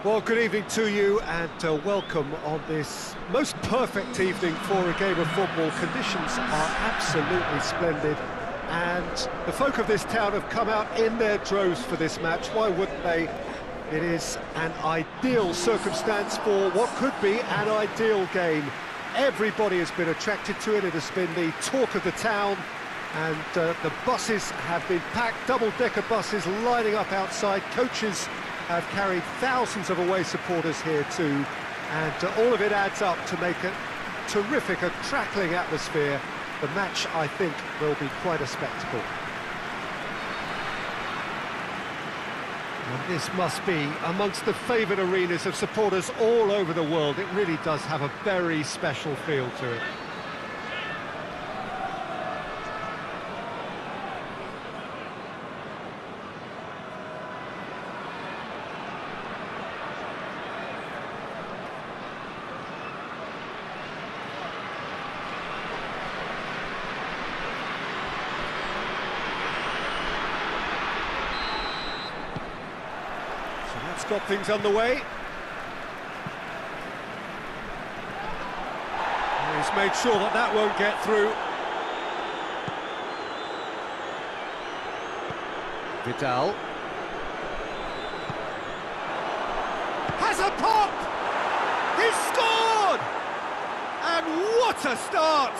Well, good evening to you and welcome on this most perfect evening for a game of football. Conditions are absolutely splendid and the folk of this town have come out in their droves for this match. Why wouldn't they? It is an ideal circumstance for what could be an ideal game. Everybody has been attracted to it. It has been the talk of the town, and the buses have been packed, double-decker buses lining up outside. Coaches have carried thousands of away supporters here too, and all of it adds up to make a terrific, a crackling atmosphere. The match, I think, will be quite a spectacle. And this must be amongst the favoured arenas of supporters all over the world. It really does have a very special feel to it. That's got things underway. He's made sure that that won't get through. Vidal has a pop! He's scored! And what a start!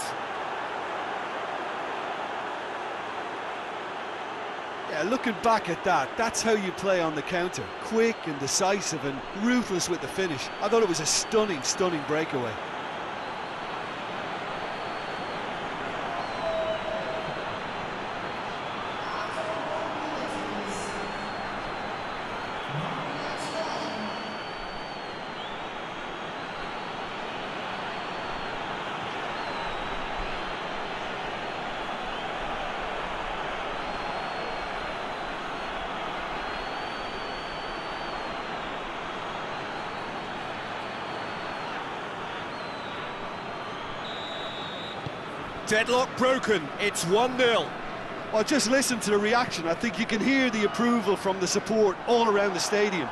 Yeah, looking back at that, that's how you play on the counter. Quick and decisive and ruthless with the finish. I thought it was a stunning, stunning breakaway. Deadlock broken, it's 1-0. Well, just listen to the reaction. I think you can hear the approval from the support all around the stadium.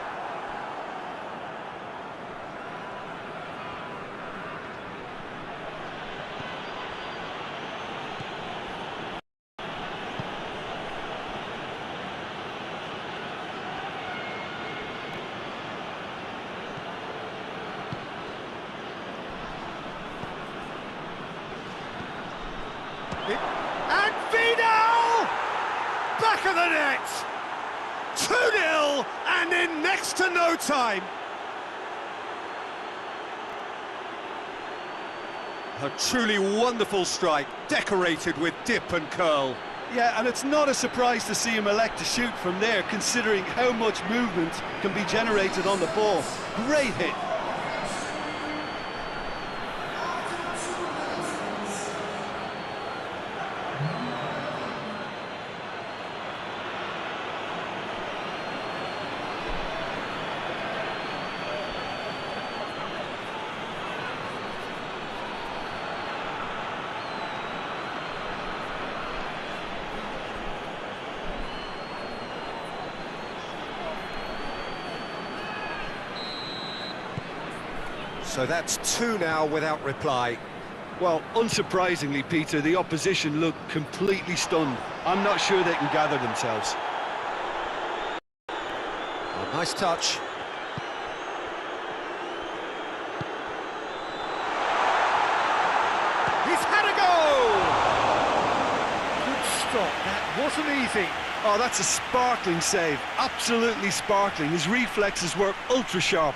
And Vidal! Back of the net! 2-0 and in next to no time. A truly wonderful strike, decorated with dip and curl. Yeah, and it's not a surprise to see him elect to shoot from there, considering how much movement can be generated on the ball. Great hit. So that's 2 now without reply. Well, unsurprisingly, Peter, the opposition looked completely stunned. I'm not sure they can gather themselves. Oh, nice touch. He's had a goal! Good stop, that wasn't easy. Oh, that's a sparkling save. Absolutely sparkling. His reflexes were ultra-sharp.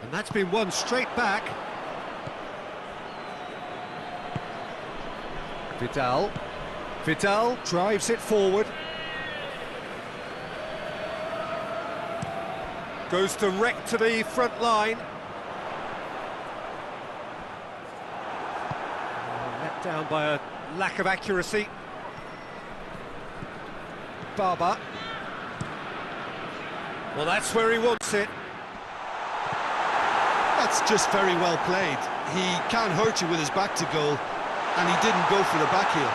And that's been won straight back. Vidal drives it forward. Goes direct to the front line. Let down by a lack of accuracy. Barber. Well, that's where he wants it. That's just very well played. He can't hurt you with his back to goal, and he didn't go for the back heel.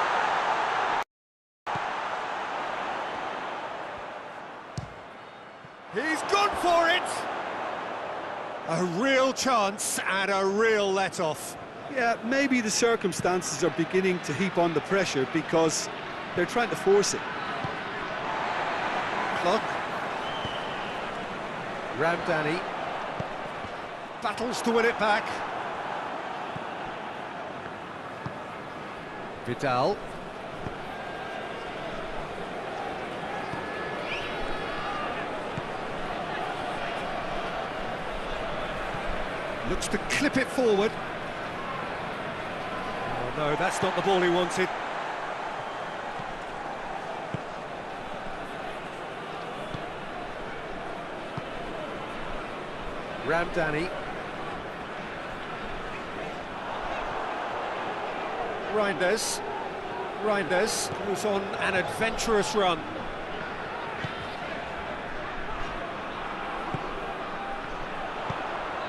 He's gone for it! A real chance and a real let-off. Yeah, maybe the circumstances are beginning to heap on the pressure because they're trying to force it. Clock. Ramdani battles to win it back. Vidal. Looks to clip it forward. Oh no, that's not the ball he wanted. Ramdani. Reinders goes on an adventurous run.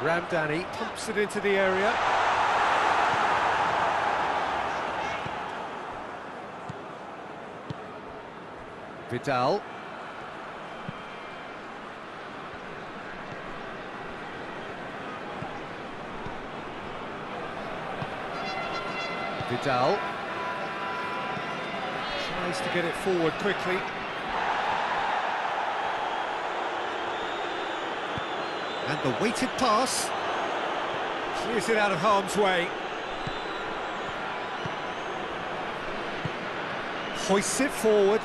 Ramdani pumps it into the area. Vidal. Vidal tries to get it forward quickly. And the weighted pass clears it out of harm's way. Hoists it forward.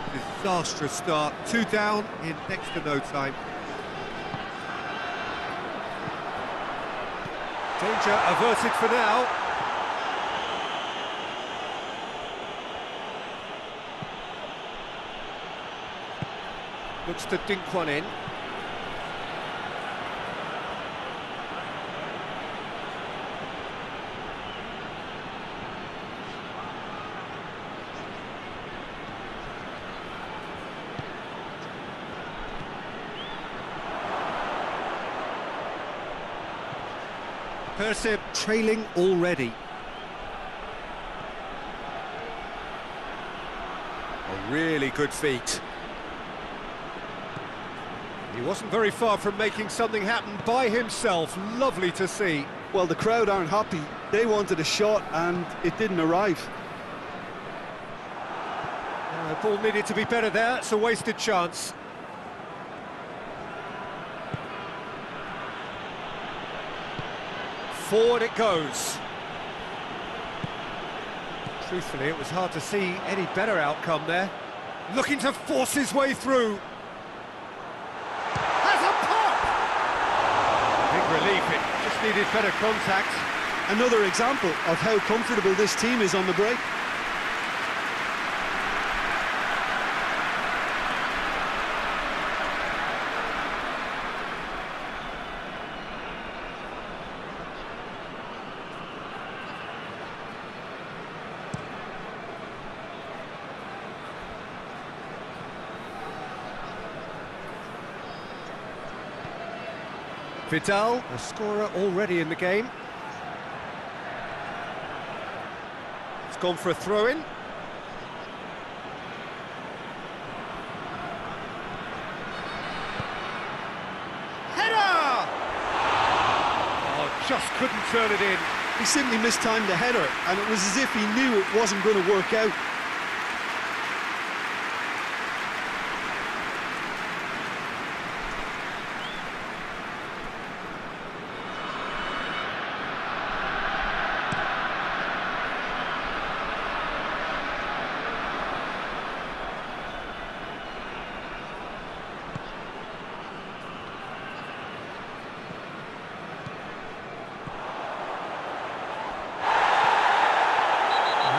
A disastrous start. 2 down in next to no time. Danger averted for now. Looks to dink one in. PERSIB trailing already. A really good feat. He wasn't very far from making something happen by himself. Lovely to see. Well, the crowd aren't happy. They wanted a shot and it didn't arrive. The ball needed to be better there. It's a wasted chance. Forward it goes. Truthfully, it was hard to see any better outcome there. Looking to force his way through. Has a pop! Big relief, it just needed better contact. Another example of how comfortable this team is on the break. Vidal, a scorer already in the game. It's gone for a throw-in. Header! Oh, just couldn't turn it in. He simply mistimed the header, and it was as if he knew it wasn't going to work out.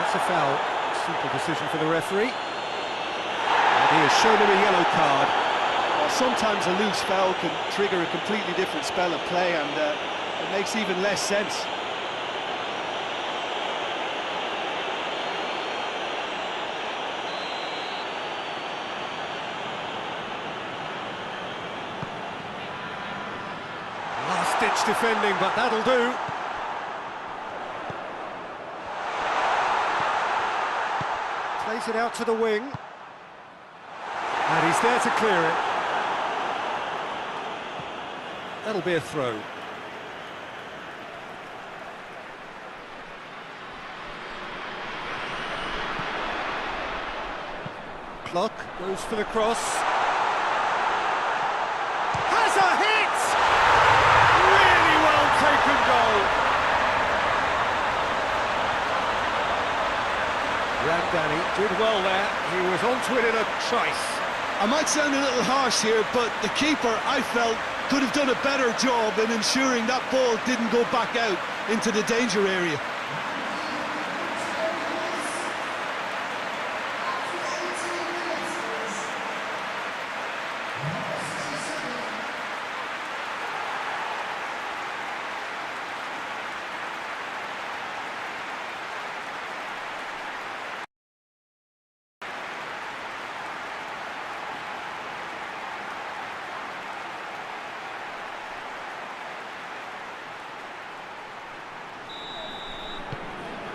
That's a foul. Simple decision for the referee. And he has shown him a yellow card. Well, sometimes a loose foul can trigger a completely different spell of play, and it makes even less sense. last-ditch defending, but that'll do. Plays it out to the wing. And he's there to clear it. That'll be a throw. Clock goes for the cross. Has a hit! Really well taken goal. Danny did well there. He was onto it in a trice. I might sound a little harsh here, but the keeper, I felt, could have done a better job in ensuring that ball didn't go back out into the danger area.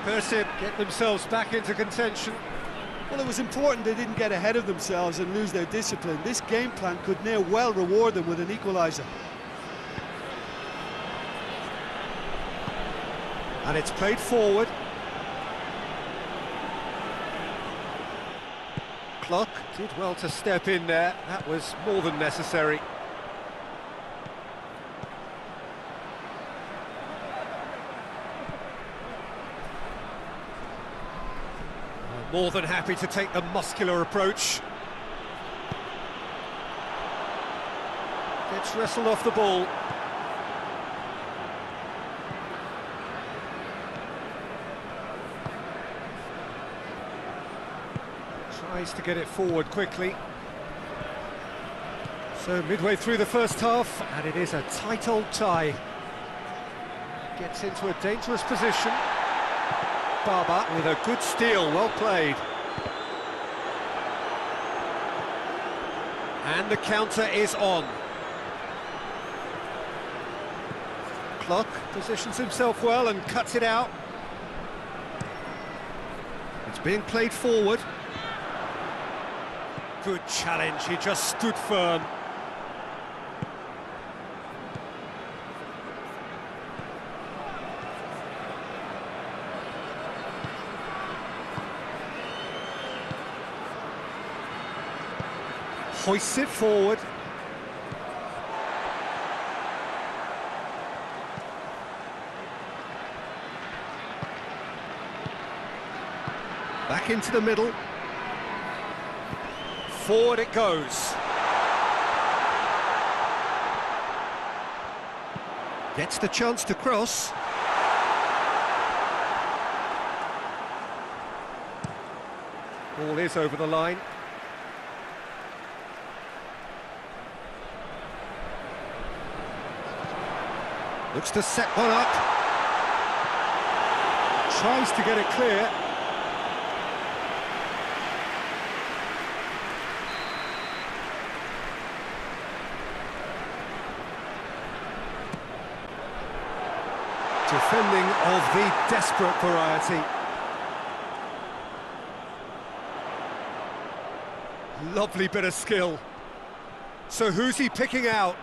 PERSIB get themselves back into contention. Well, it was important they didn't get ahead of themselves and lose their discipline. This game plan could now well reward them with an equaliser. And it's played forward. Clock did well to step in there. That was more than necessary. More than happy to take the muscular approach. Gets wrestled off the ball. Tries to get it forward quickly. So midway through the first half, and it is a tight old tie. Gets into a dangerous position. Barber with a good steal, well played. And the counter is on. Clock positions himself well and cuts it out. It's being played forward. Good challenge, he just stood firm. Hoists it forward. Back into the middle. Forward it goes. Gets the chance to cross. Ball is over the line. Looks to set one up. Tries to get it clear. Defending of the desperate variety. Lovely bit of skill. So who's he picking out?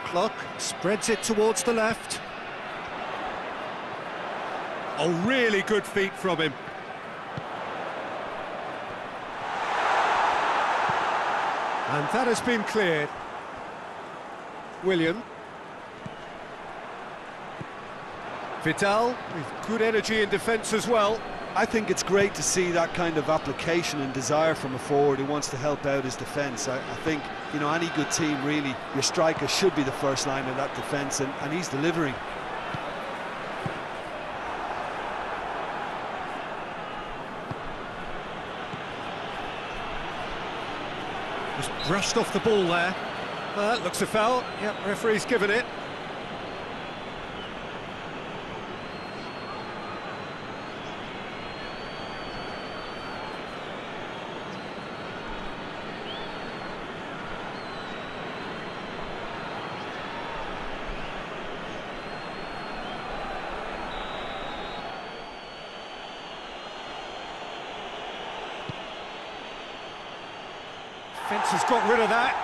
Clock spreads it towards the left. Oh, really good feet from him. And that has been cleared. William. Vidal with good energy in defence as well. I think it's great to see that kind of application and desire from a forward who wants to help out his defence. I think, you know, any good team, really, your striker should be the first line of that defence, and he's delivering. Just brushed off the ball there. That looks a foul. Yep, referee's given it. Fence has got rid of that.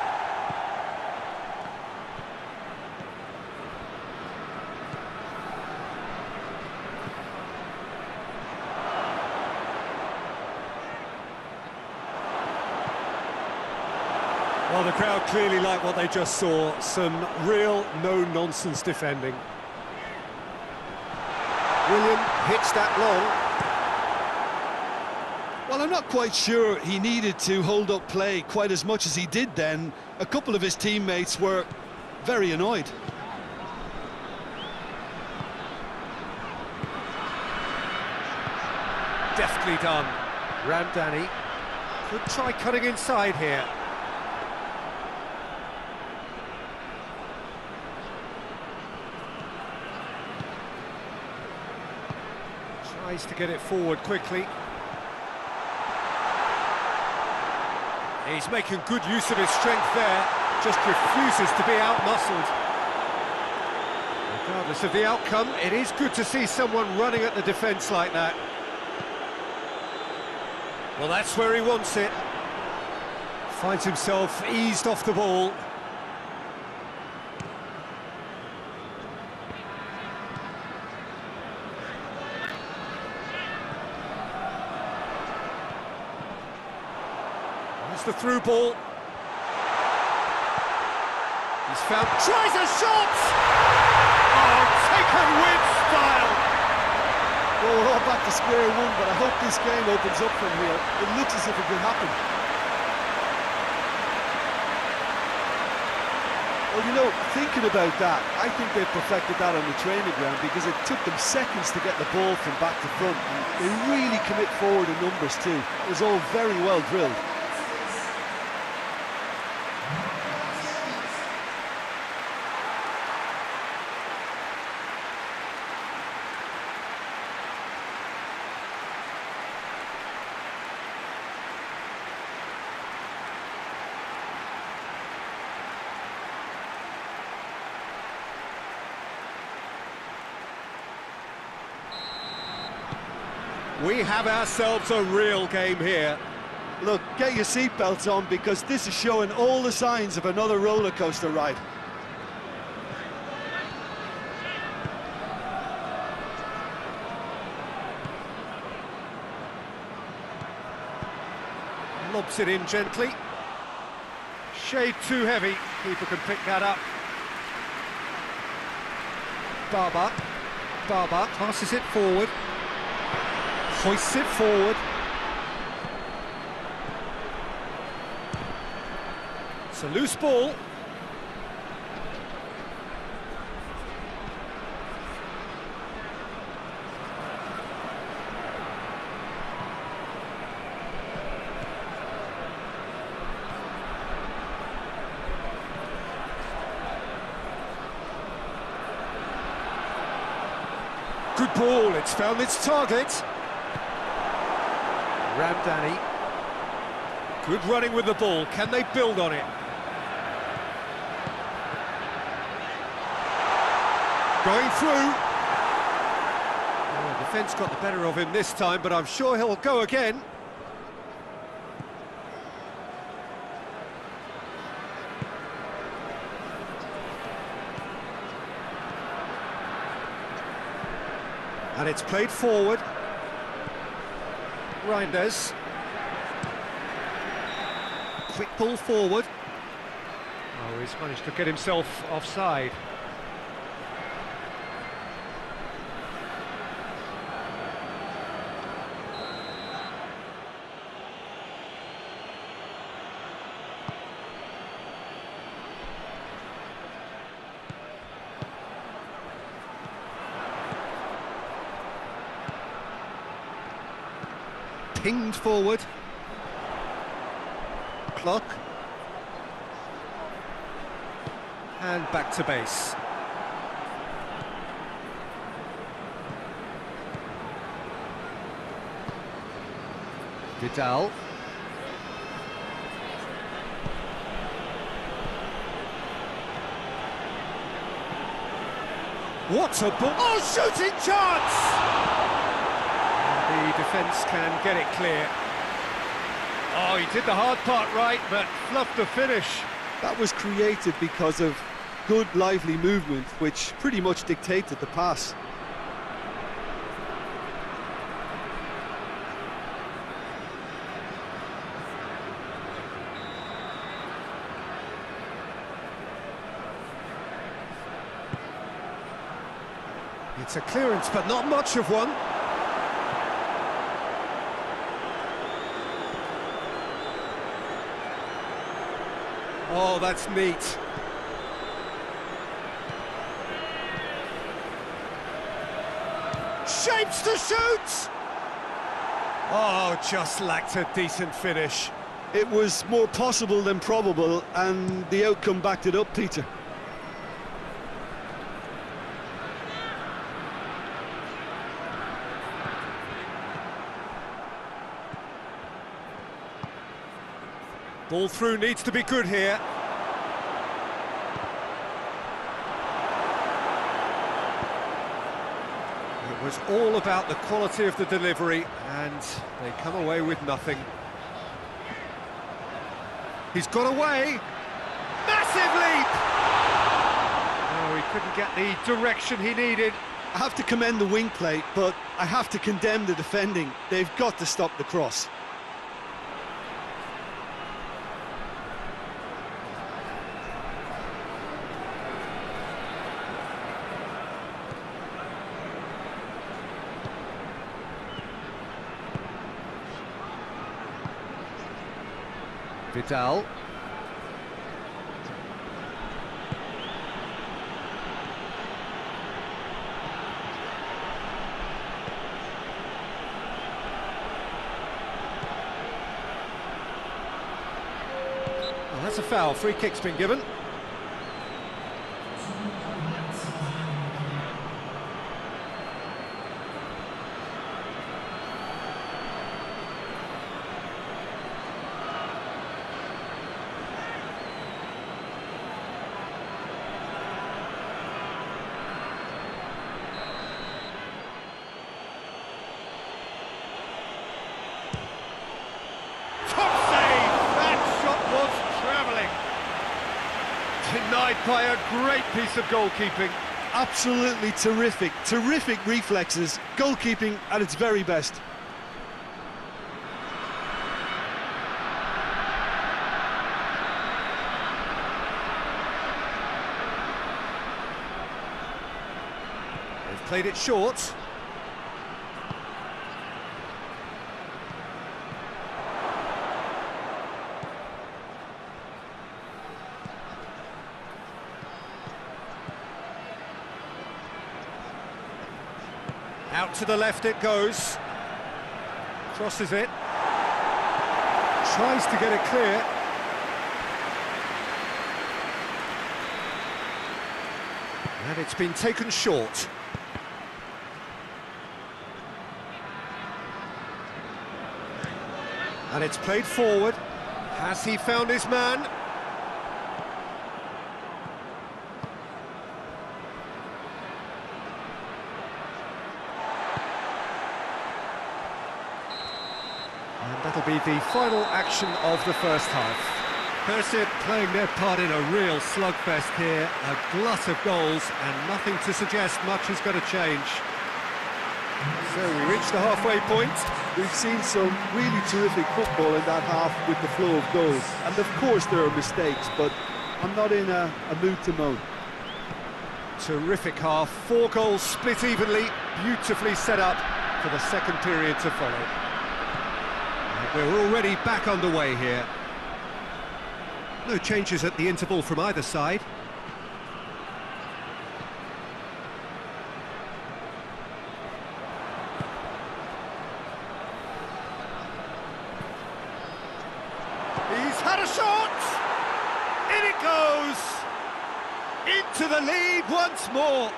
Well, the crowd clearly like what they just saw. Some real no-nonsense defending. William hits that long. Well, I'm not quite sure he needed to hold up play quite as much as he did then. A couple of his teammates were very annoyed. Deftly done. Ramdani could try cutting inside here. Tries to get it forward quickly. He's making good use of his strength there, just refuses to be out-muscled. Regardless of the outcome, it is good to see someone running at the defence like that. Well, that's where he wants it. Finds himself eased off the ball. The through ball. He's found, tries a shot! Oh, taken with style! Well, we're all back to square one, but I hope this game opens up from here. It looks as if it could happen. Well, you know, thinking about that, I think they've perfected that on the training ground because it took them seconds to get the ball from back to front. And they really commit forward in numbers too. It was all very well drilled. We have ourselves a real game here. Look, get your seatbelts on because this is showing all the signs of another roller coaster ride. Lobs it in gently. Shade too heavy. Keeper can pick that up. Barber passes it forward. Hoists it forward. It's a loose ball. Good ball, it's found its target. Ramdani. Good running with the ball. Can they build on it? Going through. Oh, the defence got the better of him this time, but I'm sure he'll go again. And it's played forward. Reinders. Quick ball forward. Oh, he's managed to get himself offside. Pinged forward. Clock. And back to base. Vidal. What a ball! Oh, shooting chance! The defence can get it clear. Oh, he did the hard part right, but fluffed the finish. That was created because of good, lively movement, which pretty much dictated the pass. It's a clearance, but not much of one. Oh, that's neat. Shapes to shoot! Oh, just lacked a decent finish. It was more possible than probable, and the outcome backed it up, Peter. Ball through needs to be good here. It was all about the quality of the delivery, and they come away with nothing. He's got away! Massive leap! Oh, he couldn't get the direction he needed. I have to commend the wing play, but I have to condemn the defending. They've got to stop the cross. Vidal. Well, that's a foul. Free kick's been given. Denied by a great piece of goalkeeping. Absolutely terrific, terrific reflexes, goalkeeping at its very best. They've played it short. Out to the left it goes. Crosses it. Tries to get it clear. And it's been taken short. And it's played forward. Has he found his man? And that'll be the final action of the first half. PERSIB playing their part in a real slugfest here, a glut of goals, and nothing to suggest much is going to change. So we reach the halfway point. We've seen some really terrific football in that half with the flow of goals. And of course there are mistakes, but I'm not in a mood to moan. Terrific half, 4 goals split evenly, beautifully set up for the second period to follow. We're already back underway here. No changes at the interval from either side. He's had a shot! In it goes! Into the lead once more.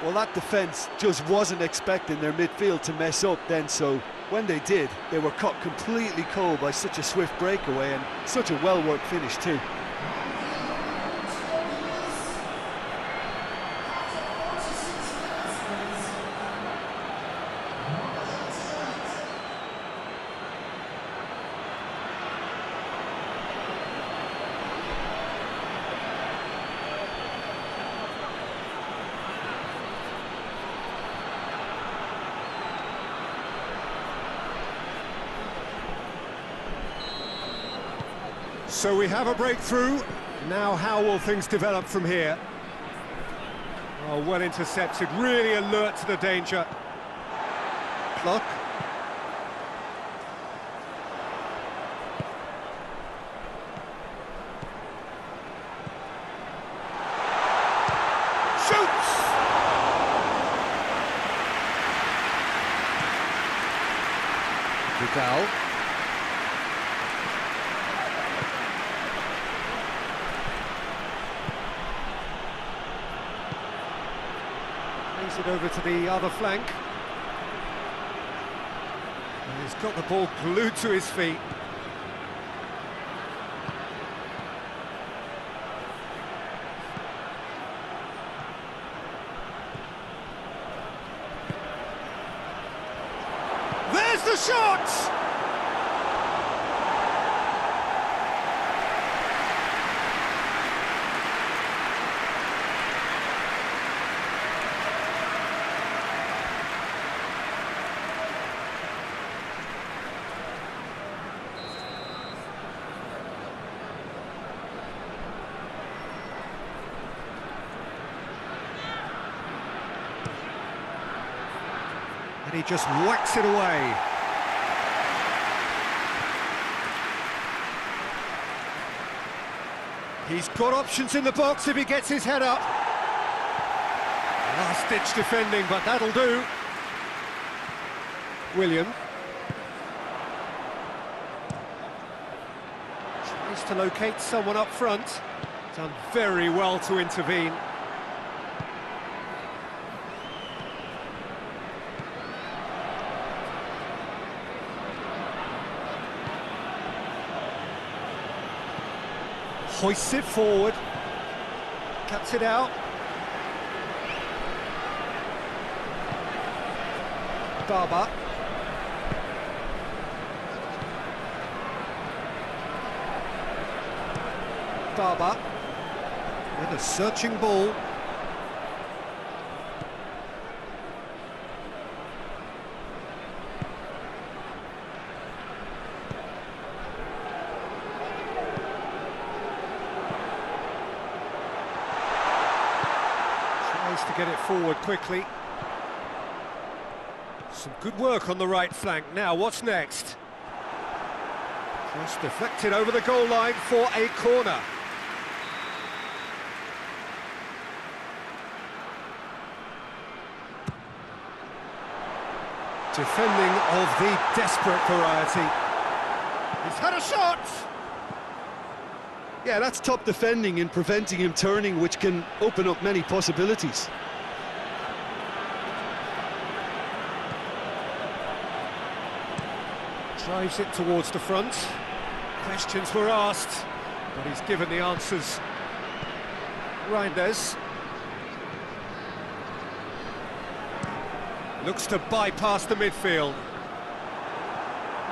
Well, that defence just wasn't expecting their midfield to mess up then, so when they did, they were caught completely cold by such a swift breakaway and such a well-worked finish too. So we have a breakthrough. Now how will things develop from here? Oh, well intercepted, really alert to the danger. Block. Shoots! Vidal. Plays it over to the other flank. And he's got the ball glued to his feet. There's the shot! And he just whacks it away. He's got options in the box if he gets his head up. Last-ditch defending, but that'll do. William. Tries to locate someone up front. Done very well to intervene. Hoists it forward, cuts it out. Barber. Barber with a searching ball. To get it forward quickly. Some good work on the right flank. Now, what's next? Cross deflected over the goal line for a corner. Defending of the desperate variety. He's had a shot! Yeah, that's top defending and preventing him turning, which can open up many possibilities. Drives it towards the front. Questions were asked, but he's given the answers. Reinders. Looks to bypass the midfield.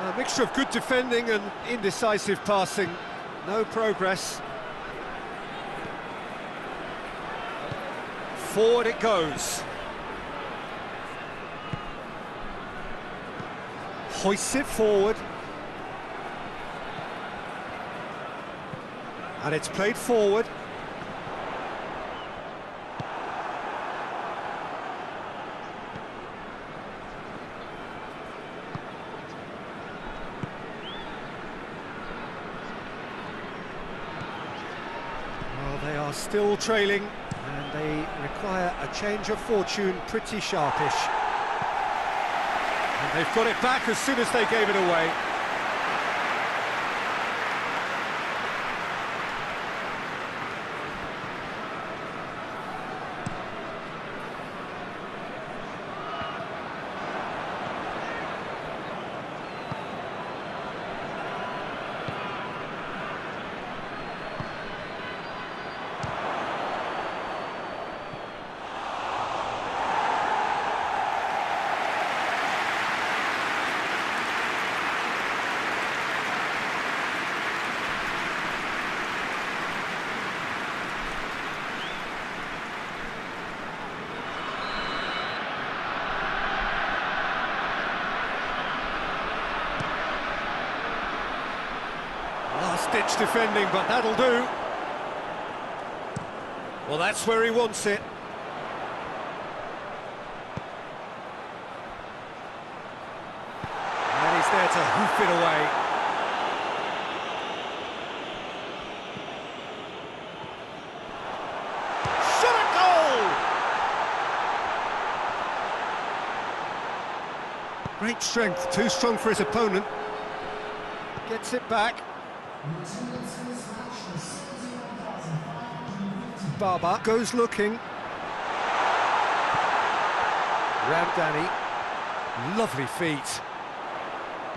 A mixture of good defending and indecisive passing. No progress. Forward it goes. Hoists it forward. And it's played forward. They are still trailing, and they require a change of fortune, pretty sharpish. And they've got it back as soon as they gave it away. Last-ditch defending, but that'll do. Well, that's where he wants it. And he's there to hoof it away. Shot a goal! Great strength, too strong for his opponent. Gets it back. Baba goes looking. Ramdani, lovely feet.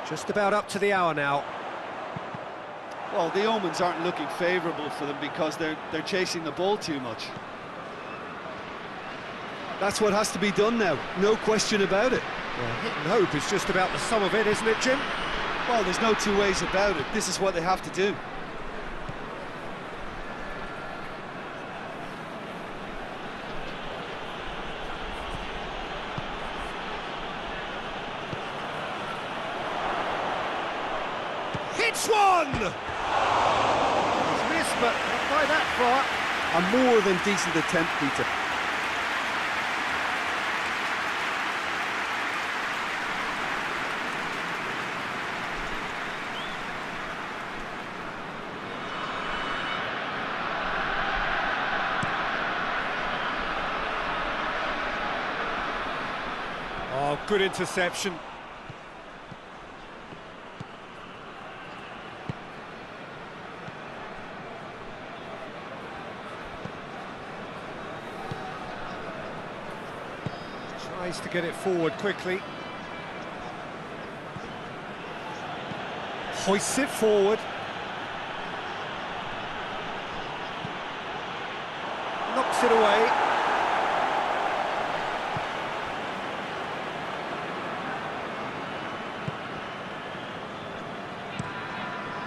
Just about up to the hour now. Well, the omens aren't looking favourable for them because they're chasing the ball too much. That's what has to be done now, no question about it. Well, hit and hope is just about the sum of it, isn't it, Jim? Well, there's no two ways about it. This is what they have to do. Hits one! He's missed, but not by that far. A more than decent attempt, Peter. Oh, good interception. Tries to get it forward quickly. Hoists it forward. Knocks it away.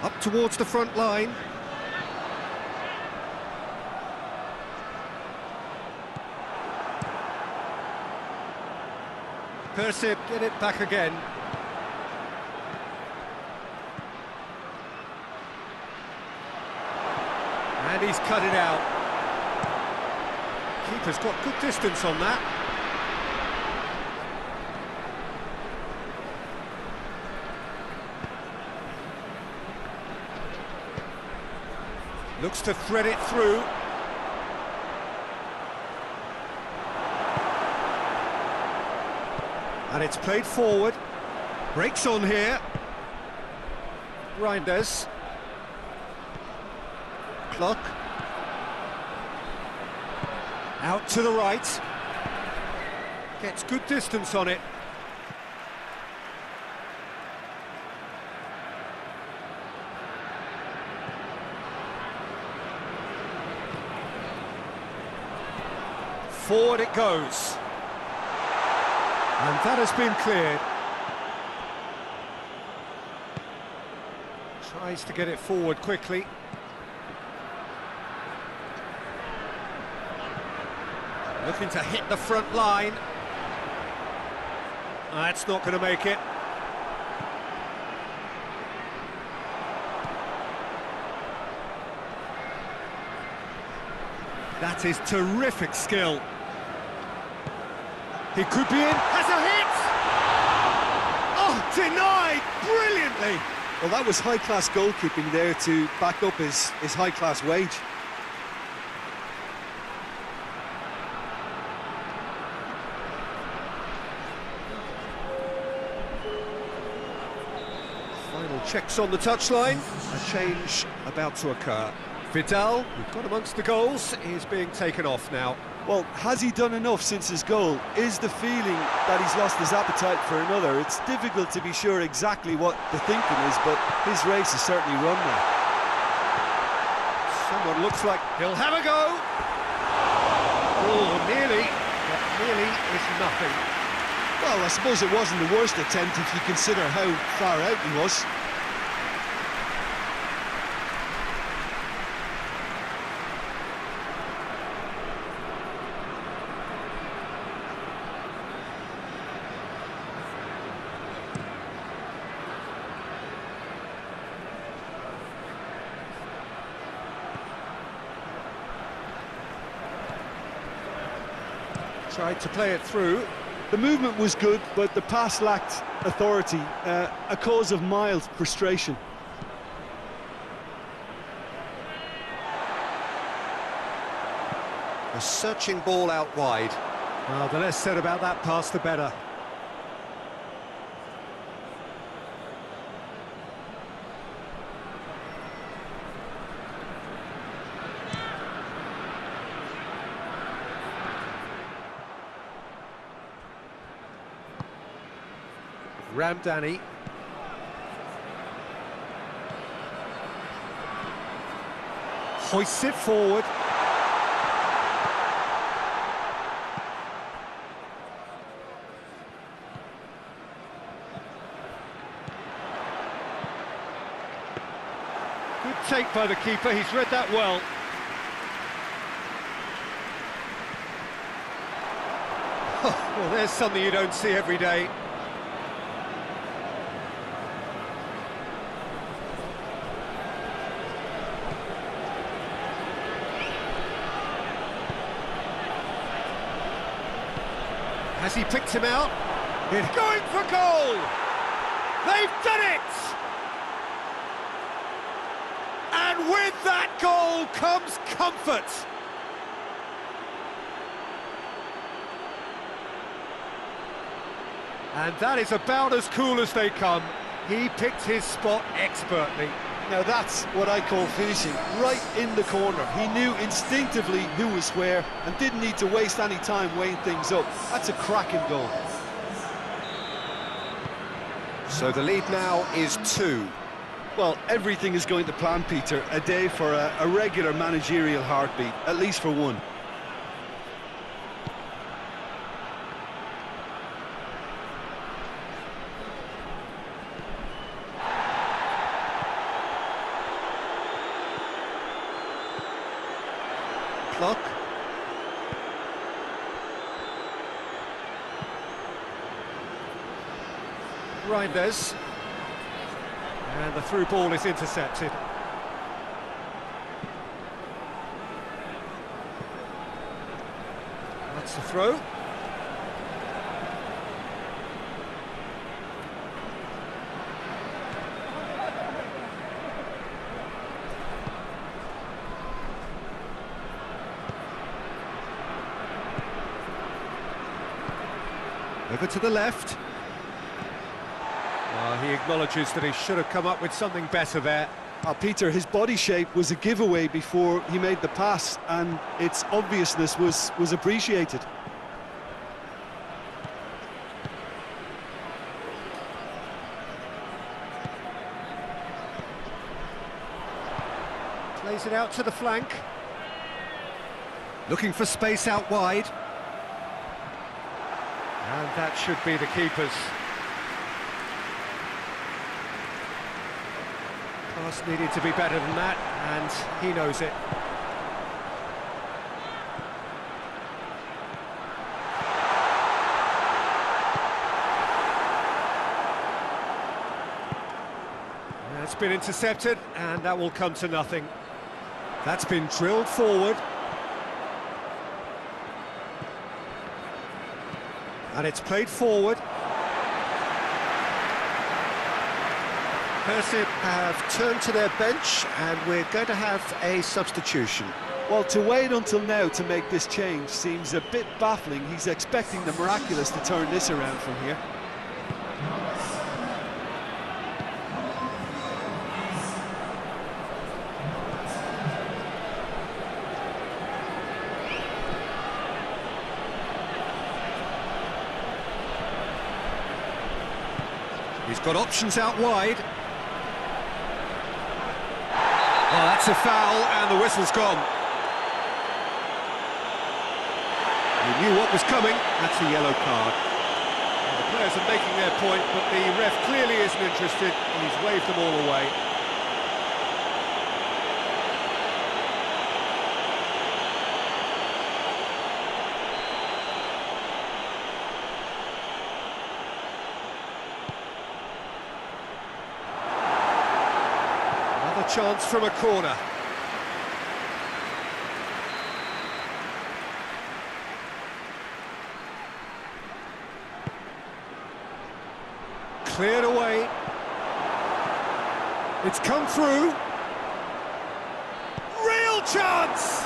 Up towards the front line. PERSIB get it back again. And he's cut it out. Keeper's got good distance on that. Looks to thread it through. And it's played forward. Breaks on here. Reinders. Clock. Out to the right. Gets good distance on it. Forward it goes. And that has been cleared. Tries to get it forward quickly. Looking to hit the front line. That's not going to make it. That is terrific skill. He could be in, has a hit! Oh, denied brilliantly! Well, that was high-class goalkeeping there to back up his high-class wage. Final checks on the touchline. A change about to occur. Vidal, who got amongst the goals, is being taken off now. Well, has he done enough since his goal? Is the feeling that he's lost his appetite for another? It's difficult to be sure exactly what the thinking is, but his race is certainly run now. Someone looks like he'll have a go. Oh, nearly, but nearly is nothing. Well, I suppose it wasn't the worst attempt if you consider how far out he was. Tried to play it through. The movement was good, but the pass lacked authority, a cause of mild frustration. A searching ball out wide. Well, the less said about that pass, the better. Ramdani. Hoists it forward. Good take by the keeper, he's read that well. Well, there's something you don't see every day. Has he picked him out? He's going for goal! They've done it! And with that goal comes comfort! And that is about as cool as they come. He picked his spot expertly. Now that's what I call finishing, right in the corner. He knew instinctively who was where and didn't need to waste any time weighing things up. That's a cracking goal. So the lead now is 2. Well, everything is going to plan, Peter. A day for a regular managerial heartbeat, at least for one. Clock. Reinders. And the through ball is intercepted. That's the throw. Over to the left. He acknowledges that he should have come up with something better there. Peter, his body shape was a giveaway before he made the pass, and its obviousness was appreciated. Plays it out to the flank. Looking for space out wide. And that should be the keeper's. Pass needed to be better than that, and he knows it. That's been intercepted, and that will come to nothing. That's been drilled forward. And it's played forward. PERSIB have turned to their bench, and we're going to have a substitution. Well, to wait until now to make this change seems a bit baffling. He's expecting the miraculous to turn this around from here. He's got options out wide. Well, that's a foul, and the whistle's gone. He knew what was coming. That's a yellow card. And the players are making their point, but the ref clearly isn't interested. He's waved them all away. Chance from a corner. Cleared away. It's come through. Real chance!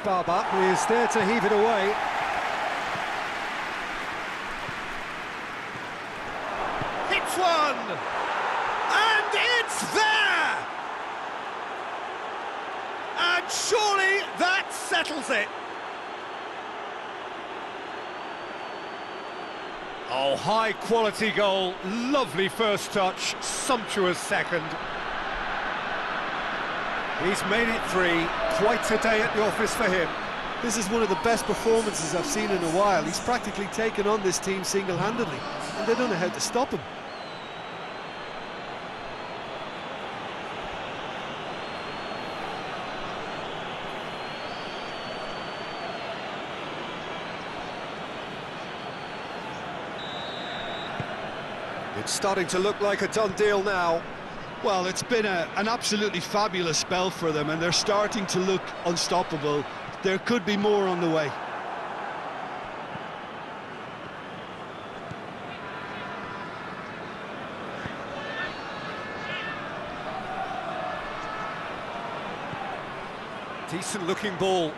Barber is there to heave it away. Hits one! And it's there! And surely that settles it. Oh, high-quality goal, lovely first touch, sumptuous second. He's made it three, quite a day at the office for him. This is one of the best performances I've seen in a while. He's practically taken on this team single-handedly, and they don't know how to stop him. It's starting to look like a done deal now. Well, it's been an absolutely fabulous spell for them, and they're starting to look unstoppable. There could be more on the way. Decent looking ball.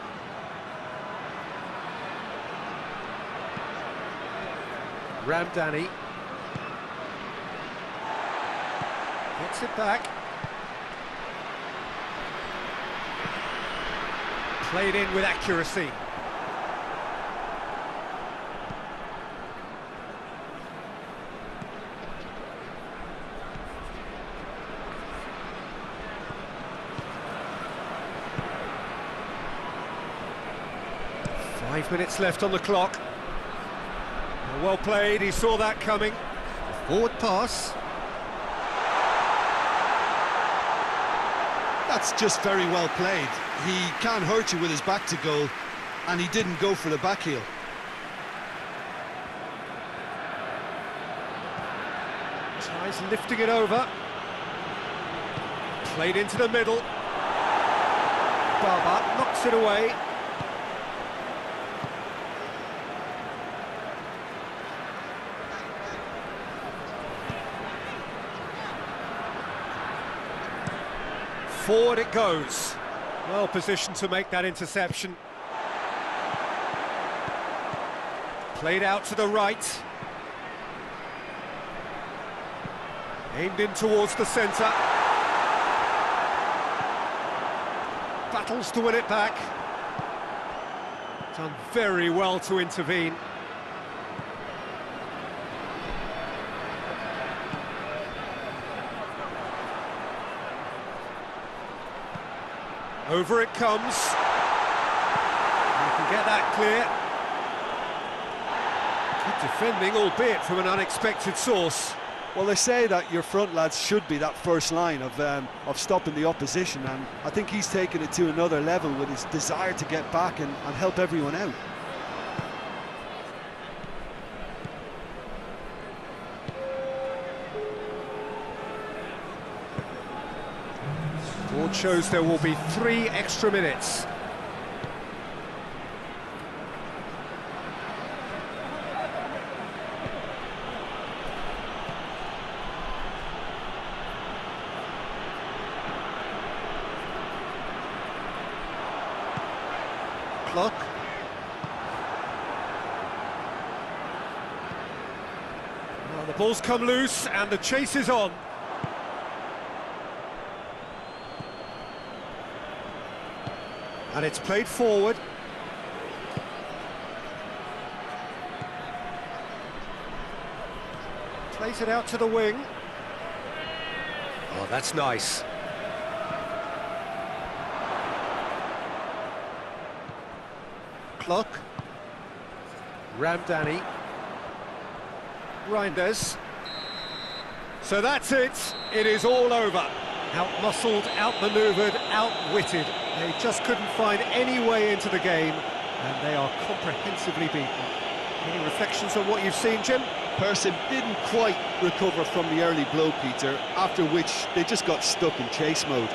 Ramdani. Gets it back. Played in with accuracy. Five minutes left on the clock. Well played, he saw that coming. Forward pass. That's just very well played. He can't hurt you with his back to goal, and he didn't go for the back heel. Tries lifting it over. Played into the middle. Barber knocks it away. Forward it goes. Well positioned to make that interception. Played out to the right. Aimed in towards the centre. Battles to win it back. Done very well to intervene. Over it comes. You can get that clear. Good defending, albeit from an unexpected source. Well, they say that your front lads should be that first line of stopping the opposition, and I think he's taken it to another level with his desire to get back and help everyone out. Board shows there will be 3 extra minutes. Clock. Well, the ball's come loose and the chase is on. And it's played forward. Plays it out to the wing. Oh, that's nice. Clock. Ramdani. Reinders. So that's it. It is all over. Out-muscled, out-manoeuvred, out-witted. They just couldn't find any way into the game, and they are comprehensively beaten. Any reflections on what you've seen, Jim? PERSIB didn't quite recover from the early blow, Peter, after which they just got stuck in chase mode.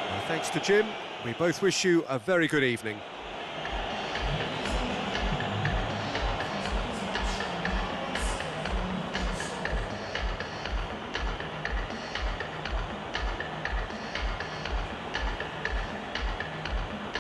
Well, thanks to Jim. We both wish you a very good evening.